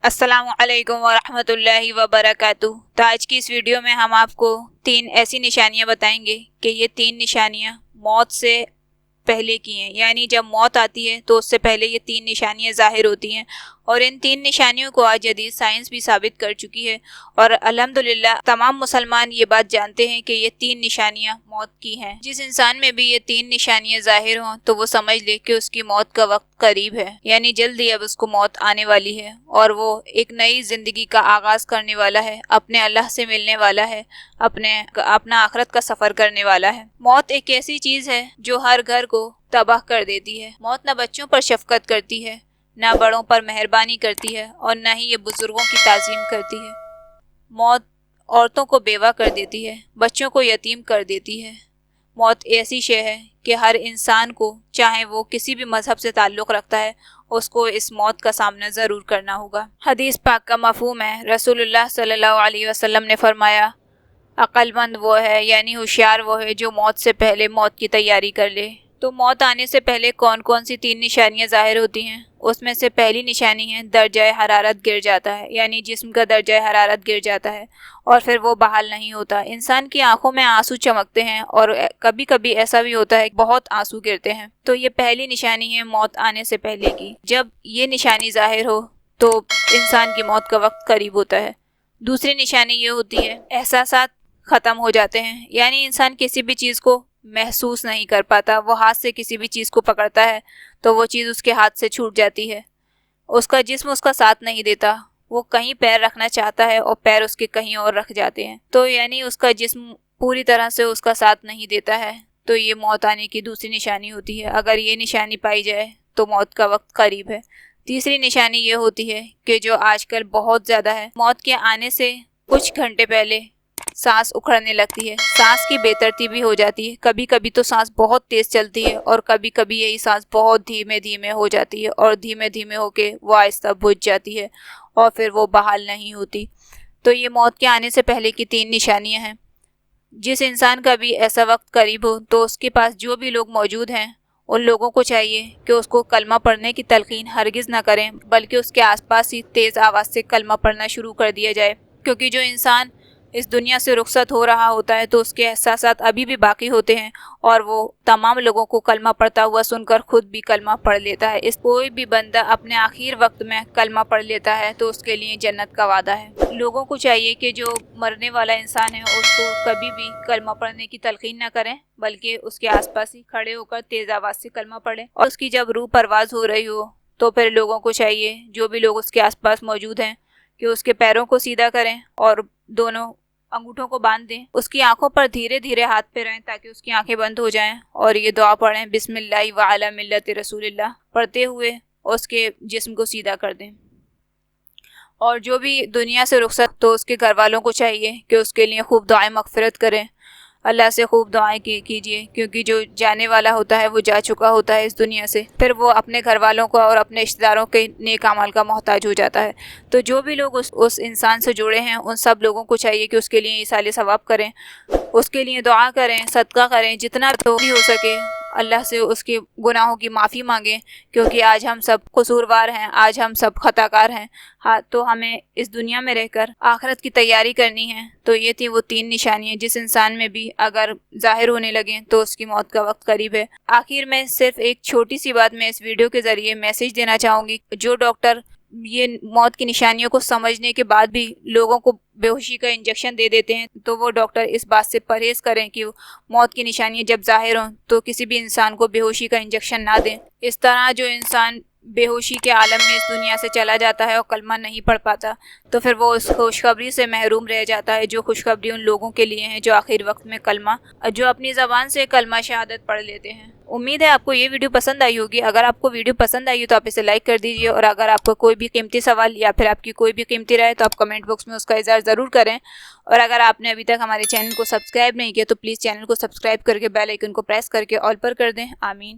السلام علیکم ورحمۃ اللہ وبرکاتہ۔ تو آج کی اس ویڈیو میں ہم آپ کو 3 ایسی نشانیاں بتائیں گے کہ یہ 3 نشانیاں موت سے پہلے کی ہیں، یعنی جب موت آتی ہے تو اس سے پہلے یہ 3 نشانیاں ظاہر ہوتی ہیں، اور ان 3 نشانیوں کو آج جدید سائنس بھی ثابت کر چکی ہے، اور الحمدللہ تمام مسلمان یہ بات جانتے ہیں کہ یہ 3 نشانیاں موت کی ہیں۔ جس انسان میں بھی یہ 3 نشانیاں ظاہر ہوں تو وہ سمجھ لے کہ اس کی موت کا وقت قریب ہے، یعنی جلد ہی اب اس کو موت آنے والی ہے، اور وہ ایک نئی زندگی کا آغاز کرنے والا ہے، اپنے اللہ سے ملنے والا ہے، اپنا آخرت کا سفر کرنے والا ہے۔ موت ایک ایسی چیز ہے جو ہر گھر کو تباہ کر دیتی ہے۔ موت نہ بچوں پر شفقت کرتی ہے، نہ بڑوں پر مہربانی کرتی ہے، اور نہ ہی یہ بزرگوں کی تعظیم کرتی ہے۔ موت عورتوں کو بیوہ کر دیتی ہے، بچوں کو یتیم کر دیتی ہے۔ موت ایسی شے ہے کہ ہر انسان کو، چاہے وہ کسی بھی مذہب سے تعلق رکھتا ہے، اس کو اس موت کا سامنا ضرور کرنا ہوگا۔ حدیث پاک کا مفہوم ہے، رسول اللہ صلی اللہ علیہ وسلم نے فرمایا، عقل مند وہ ہے، یعنی ہوشیار وہ ہے جو موت سے پہلے موت کی تیاری کر لے۔ تو موت آنے سے پہلے کون کون سی 3 نشانیاں ظاہر ہوتی ہیں؟ اس میں سے پہلی نشانی ہے درجہ حرارت گر جاتا ہے، یعنی جسم کا درجہ حرارت گر جاتا ہے اور پھر وہ بحال نہیں ہوتا۔ انسان کی آنکھوں میں آنسو چمکتے ہیں، اور کبھی کبھی ایسا بھی ہوتا ہے کہ بہت آنسو گرتے ہیں۔ تو یہ پہلی نشانی ہے موت آنے سے پہلے کی۔ جب یہ نشانی ظاہر ہو تو انسان کی موت کا وقت قریب ہوتا ہے۔ دوسری نشانی یہ ہوتی ہے احساسات ختم ہو جاتے ہیں، یعنی انسان کسی بھی چیز کو محسوس نہیں کر پاتا۔ وہ ہاتھ سے کسی بھی چیز کو پکڑتا ہے تو وہ چیز اس کے ہاتھ سے چھوٹ جاتی ہے، اس کا جسم اس کا ساتھ نہیں دیتا، وہ کہیں پیر رکھنا چاہتا ہے اور پیر اس کے کہیں اور رکھ جاتے ہیں، تو یعنی اس کا جسم پوری طرح سے اس کا ساتھ نہیں دیتا ہے۔ تو یہ موت آنے کی دوسری نشانی ہوتی ہے۔ اگر یہ نشانی پائی جائے تو موت کا وقت قریب ہے۔ تیسری نشانی یہ ہوتی ہے کہ جو آج کل بہت زیادہ ہے، موت کے آنے سے کچھ گھنٹے پہلے سانس اکھڑنے لگتی ہے، سانس کی بے ترتیبی ہو جاتی ہے، کبھی کبھی تو سانس بہت تیز چلتی ہے، اور کبھی کبھی یہی سانس بہت دھیمے دھیمے ہو جاتی ہے، اور دھیمے دھیمے ہو کے وہ آہستہ بجھ جاتی ہے، اور پھر وہ بحال نہیں ہوتی۔ تو یہ موت کے آنے سے پہلے کی 3 نشانیاں ہیں۔ جس انسان کا بھی ایسا وقت قریب ہو تو اس کے پاس جو بھی لوگ موجود ہیں، ان لوگوں کو چاہیے کہ اس کو کلمہ پڑھنے کی تلقین ہرگز نہ کریں، بلکہ اس کے آس پاس ہی تیز آواز سے کلمہ پڑھنا شروع کر دیا جائے، کیونکہ جو انسان اس دنیا سے رخصت ہو رہا ہوتا ہے تو اس کے احساسات ابھی بھی باقی ہوتے ہیں، اور وہ تمام لوگوں کو کلمہ پڑھتا ہوا سن کر خود بھی کلمہ پڑھ لیتا ہے۔ کوئی بھی بندہ اپنے آخر وقت میں کلمہ پڑھ لیتا ہے تو اس کے لیے جنت کا وعدہ ہے۔ لوگوں کو چاہیے کہ جو مرنے والا انسان ہے اس کو کبھی بھی کلمہ پڑھنے کی تلقین نہ کریں، بلکہ اس کے آس پاس ہی کھڑے ہو کر تیز آواز سے کلمہ پڑھیں، اور اس کی جب روح پرواز ہو رہی ہو تو پھر لوگوں کو چاہیے، جو بھی لوگ اس کے آس پاس موجود ہیں، کہ اس کے پیروں کو سیدھا کریں اور دونوں انگوٹھوں کو باندھ دیں، اس کی آنکھوں پر دھیرے دھیرے ہاتھ پھیرائیں تاکہ اس کی آنکھیں بند ہو جائیں، اور یہ دعا پڑھیں، بسم اللہ وعلی ملت رسول اللہ پڑھتے ہوئے اس کے جسم کو سیدھا کر دیں۔ اور جو بھی دنیا سے رخصت تو اس کے گھر والوں کو چاہیے کہ اس کے لیے خوب دعائیں مغفرت کریں، اللہ سے خوب دعائیں کیجیے، کیونکہ جو جانے والا ہوتا ہے وہ جا چکا ہوتا ہے اس دنیا سے، پھر وہ اپنے گھر والوں کو اور اپنے رشتہ داروں کے نیک اعمال کا محتاج ہو جاتا ہے۔ تو جو بھی لوگ اس انسان سے جڑے ہیں، ان سب لوگوں کو چاہیے کہ اس کے لیے ایصال ثواب کریں، اس کے لیے دعا کریں، صدقہ کریں، جتنا تو بھی ہو سکے اللہ سے اس کے گناہوں کی معافی مانگیں، کیونکہ آج ہم سب قصوروار ہیں، آج ہم سب خطا کار ہیں، تو ہمیں اس دنیا میں رہ کر آخرت کی تیاری کرنی ہے۔ تو یہ تھی وہ 3 نشانیاں جس انسان میں بھی اگر ظاہر ہونے لگیں تو اس کی موت کا وقت قریب ہے۔ آخر میں صرف ایک چھوٹی سی بات میں اس ویڈیو کے ذریعے میسج دینا چاہوں گی، جو ڈاکٹر یہ موت کی نشانیوں کو سمجھنے کے بعد بھی لوگوں کو بے ہوشی کا انجیکشن دے دیتے ہیں، تو وہ ڈاکٹر اس بات سے پرہیز کریں کہ موت کی نشانیاں جب ظاہر ہوں تو کسی بھی انسان کو بے ہوشی کا انجیکشن نہ دیں۔ اس طرح جو انسان بے ہوشی کے عالم میں اس دنیا سے چلا جاتا ہے اور کلمہ نہیں پڑھ پاتا تو پھر وہ اس خوشخبری سے محروم رہ جاتا ہے، جو خوشخبری ان لوگوں کے لیے ہیں جو آخر وقت میں کلمہ، جو اپنی زبان سے کلمہ شہادت پڑھ لیتے ہیں۔ امید ہے آپ کو یہ ویڈیو پسند آئی ہوگی۔ اگر آپ کو ویڈیو پسند آئی ہو تو آپ اسے لائک کر دیجیے، اور اگر آپ کو کوئی بھی قیمتی سوال یا پھر آپ کی کوئی بھی قیمتی رائے تو آپ کمنٹ باکس میں اس کا اظہار ضرور کریں، اور اگر آپ نے ابھی تک ہمارے چینل کو سبسکرائب نہیں کیا تو پلیز چینل کو سبسکرائب کر کے بیل آئیکن کو پریس کر کے آل پر کر دیں۔ آمین۔